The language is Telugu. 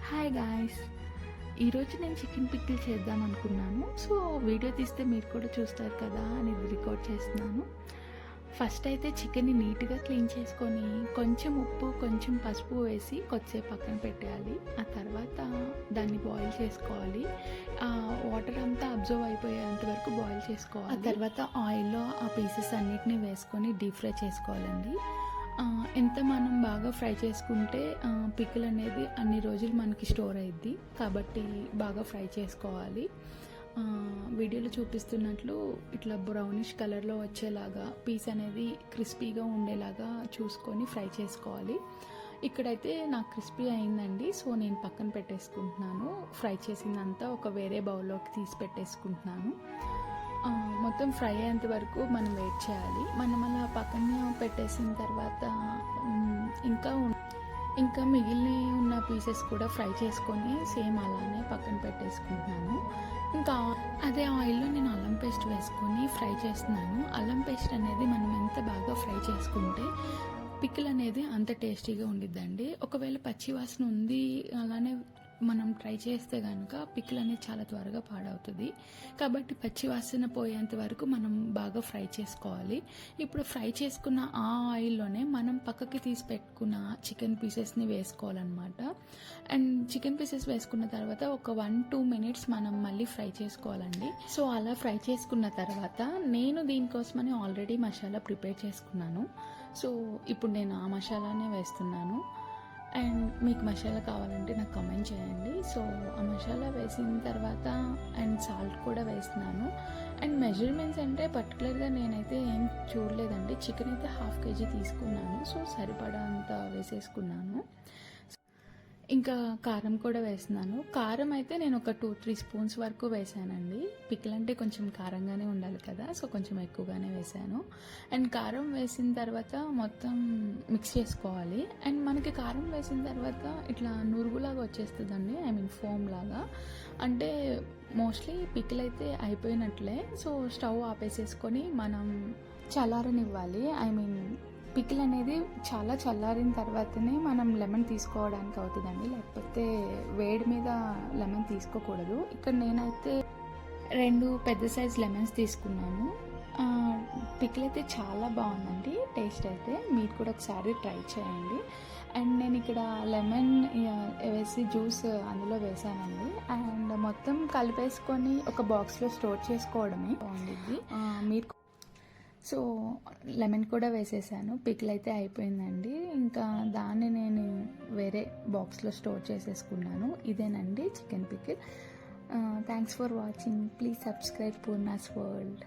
హాయ్ గాయ్స్, ఈరోజు నేను చికెన్ పికిల్ చేద్దాం అనుకున్నాను. సో వీడియో తీస్తే మీరు కూడా చూస్తారు కదా అని రికార్డ్ చేస్తున్నాను. ఫస్ట్ అయితే చికెన్ని నీట్గా క్లీన్ చేసుకొని కొంచెం ఉప్పు కొంచెం పసుపు వేసి కొద్దిసేపు పక్కన పెట్టేయాలి. ఆ తర్వాత దాన్ని బాయిల్ చేసుకోవాలి. వాటర్ అంతా అబ్జర్వ్ అయిపోయేంత వరకు బాయిల్ చేసుకోవాలి. ఆ తర్వాత ఆయిల్లో ఆ పీసెస్ అన్నిటిని వేసుకొని డీప్ ఫ్రై చేసుకోవాలండి. ఎంత మనం బాగా ఫ్రై చేసుకుంటే పికిల్ అనేది అన్ని రోజులు మనకి స్టోర్ అయ్యిద్ది, కాబట్టి బాగా ఫ్రై చేసుకోవాలి. వీడియోలో చూపిస్తున్నట్లు ఇట్లా బ్రౌనిష్ కలర్లో వచ్చేలాగా పీస్ అనేది క్రిస్పీగా ఉండేలాగా చూసుకొని ఫ్రై చేసుకోవాలి. ఇక్కడైతే నాకు క్రిస్పీ అయిందండి, సో నేను పక్కన పెట్టేసుకుంటున్నాను. ఫ్రై చేసిందంతా ఒక వేరే బౌల్లోకి తీసి పెట్టేసుకుంటున్నాను. మొత్తం ఫ్రై అయ్యేంత వరకు మనం వెయిట్ చేయాలి. మనం అలా పక్కన పెట్టేసిన తర్వాత ఇంకా మిగిలిన ఉన్న పీసెస్ కూడా ఫ్రై చేసుకొని సేమ్ అలానే పక్కన పెట్టేసుకుంటున్నాను. ఇంకా అదే ఆయిల్లో నేను అల్లం పేస్ట్ వేసుకొని ఫ్రై చేస్తున్నాను. అల్లం పేస్ట్ అనేది మనం ఎంత బాగా ఫ్రై చేసుకుంటే పికిల్ అనేది అంత టేస్టీగా ఉండిద్దండి. ఒకవేళ పచ్చి వాసన ఉంది అలానే మనం ట్రై చేస్తే కనుక పికిల్ అనేది చాలా త్వరగా పాడవుతుంది. కాబట్టి పచ్చి వాసన పోయేంత వరకు మనం బాగా ఫ్రై చేసుకోవాలి. ఇప్పుడు ఫ్రై చేసుకున్న ఆ ఆయిల్లోనే మనం పక్కకి తీసి పెట్టుకున్న చికెన్ పీసెస్ని వేసుకోవాలన్నమాట. అండ్ చికెన్ పీసెస్ వేసుకున్న తర్వాత ఒక 1-2 మినిట్స్ మనం మళ్ళీ ఫ్రై చేసుకోవాలండి. సో అలా ఫ్రై చేసుకున్న తర్వాత నేను దీనికోసమని ఆల్రెడీ మసాలా ప్రిపేర్ చేసుకున్నాను. సో ఇప్పుడు నేను ఆ మసాలానే వేస్తున్నాను. అండ్ మీకు మసాలా కావాలంటే నాకు కామెంట్ చేయండి. సో ఆ మసాలా వేసిన తర్వాత అండ్ సాల్ట్ కూడా వేస్తున్నాను. అండ్ మెజర్మెంట్స్ అంటే పర్టికులర్గా నేనైతే ఏం చూడలేదండి. చికెన్ అయితే 1/2 kg తీసుకున్నాను, సో సరిపడా అంత వేసేసుకున్నాను. ఇంకా కారం కూడా వేస్తున్నాను. కారం అయితే నేను ఒక 2-3 స్పూన్స్ వరకు వేసానండి. పికిల్ అంటే కొంచెం కారంగానే ఉండాలి కదా, సో కొంచెం ఎక్కువగానే వేసాను. అండ్ కారం వేసిన తర్వాత మొత్తం మిక్స్ చేసుకోవాలి. అండ్ మనకి కారం వేసిన తర్వాత ఇట్లా నురుగులాగా వచ్చేస్తుందండి, ఫోమ్ లాగా. అంటే మోస్ట్లీ పికిల్ అయితే అయిపోయినట్లే. సో స్టవ్ ఆపేసేసుకొని మనం చల్లారనివ్వాలి. పికిల్ అనేది చాలా చల్లారిన తర్వాతనే మనం లెమన్ తీసుకోవడానికి అవుతుందండి, లేకపోతే వేడి మీద లెమన్ తీసుకోకూడదు. ఇక్కడ నేనైతే 2 పెద్ద సైజ్ లెమన్స్ తీసుకున్నాను. పికిల్ అయితే చాలా బాగుందండి టేస్ట్ అయితే. మీరు కూడా ఒకసారి ట్రై చేయండి. అండ్ నేను ఇక్కడ లెమన్ వేసి జ్యూస్ అందులో వేసానండి. అండ్ మొత్తం కలిపేసుకొని ఒక బాక్స్లో స్టోర్ చేసుకోవడమే బాగుండిద్ది. మీరు సో లెమన్ కూడా వేసేసాను. పికిల్ అయితే అయిపోయిందండి. ఇంకా దాన్ని నేను వేరే బాక్స్లో స్టోర్ చేసేసుకున్నాను. ఇదేనండి chicken pickle. Thanks for watching. Please subscribe Poorna's world.